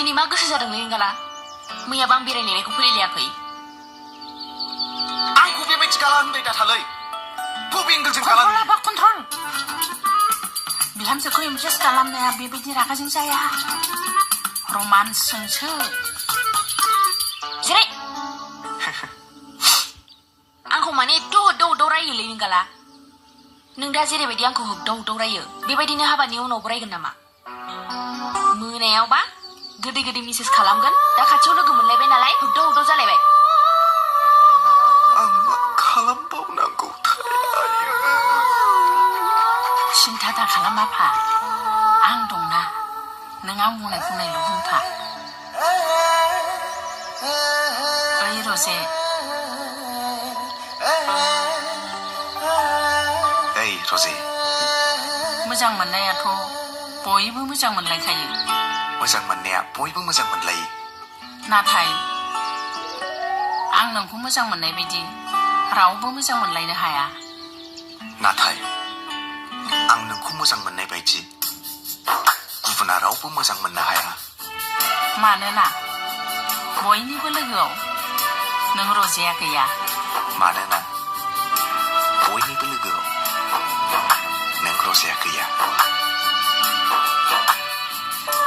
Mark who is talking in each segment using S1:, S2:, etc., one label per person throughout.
S1: दिनै मा गोसो जादों नोंगाला मैयाबा आं बेरायनायखौ फैलायाखै
S2: आंखौ बेबायदि गाला होनबाय दाथालै बबे एंगेलजों गाला
S1: कन्ट्रल लाबा कन्ट्रल बिहामजोखौ इमप्रेस खालामनाया बेबायदि रागाजों जाया रमान्सजोंसो जिराय आंखौ माने एथ' होदाव रायोलै नोंगाला नों दा जेरैबायदि आंखौ होदाव रायो बेबायदिनो हाबानि उनावबो रायगोन नामा मोनायावबा गोदै गोदै मेसेज खालामगोन दा खाथियाव लोगो मोनलायबाय नालाय होदाव जालायबाय
S2: आं मा खालामबावनांगौथाय आयो
S1: सिन्था दा खालाम आफा आं दंना नों आं बुंनायल' बुंफा ओइ रजे
S2: ओइ रजे
S1: मोजां मोननायाथ' बयबो मोजां मोनलायखायो
S2: मोजां मोननाया बयबो मोजां मोनलायो
S1: नाथाय आं नोंखौ मोजां मोननाय बायदि रावबो मोजां मोनलायनो हाया
S2: नाथाय आं नोंखौ मोजां मोननाय बायदि गुबुना रावबो मोजां मोननो हाया
S1: मानोना बयनिबो लोगोआव नों रजेया गैया
S2: मानोना बयनिबो लोगोआव नों रजेया गैया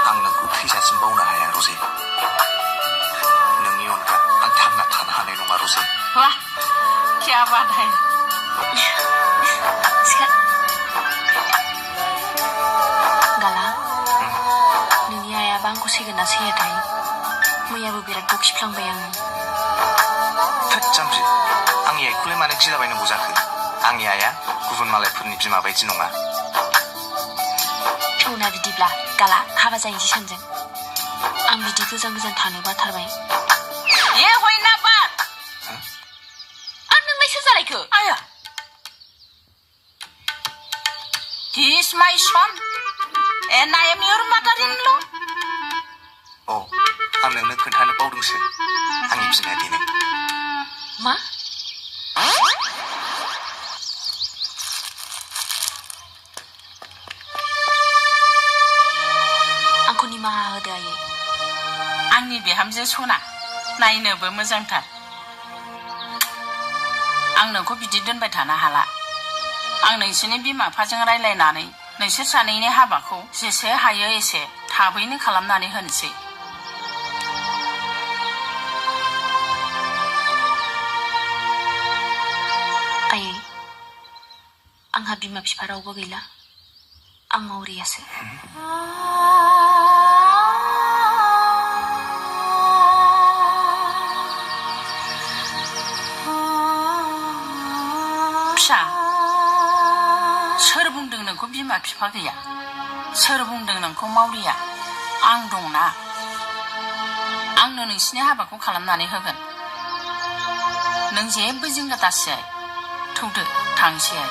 S2: आं नोंखौ थैजासिम बावनो हाया रजे नोंनि अनगा आं थांना थानो हानाय नङा रजे
S1: वाह क्या बात है गाला नोंनि आइयाबा आंखौ सैगोन ना सैयाथाय मैयाबो बिराद बखिफ्लांबाय आङो
S2: थोद जाम्बि आंनि आइखौलाय मानो गिलाबायनांगौ जाखो आंनि आइया गुबुन मालायफोरनि बिमा बायदि नङा
S1: थौना बिदिब्ला गाला हाबा जाहैनोसै सानजों आं बिदि गोजान थानो बाथारबाय ए हयना बा आं नोंलाय सोर जालायखो आया He is my son and I am your mother-in-law
S2: औ आं नोंनो खोन्थानो बावदोंसो आंनि बिमाया दिनै
S1: मा आंखौ निमाहा होदो आयै आंनि बिहामजो सना नायनोबो मोजांथार आं नोंखौ बिदि दोनबाय थानो हाला आं नोंसोरनि बिमा बिफाजों रायलायनानै नोंसोर सानैनि हाबाखौ जेसे हायो एसे थाबैनो खालामनानै होनोसै आयै आंहा बिमा बिफा रावबो गैला आं मावरियासो फिसा सोर बुंदों नोंखौ बिमा बिफा गैया सोर बुंदों नोंखौ मावरिया आं दंना आंनो नोंसिनि हाबाखौ खालामनानै होगोन नों जेबो जिंगा दासै थौदो थांसै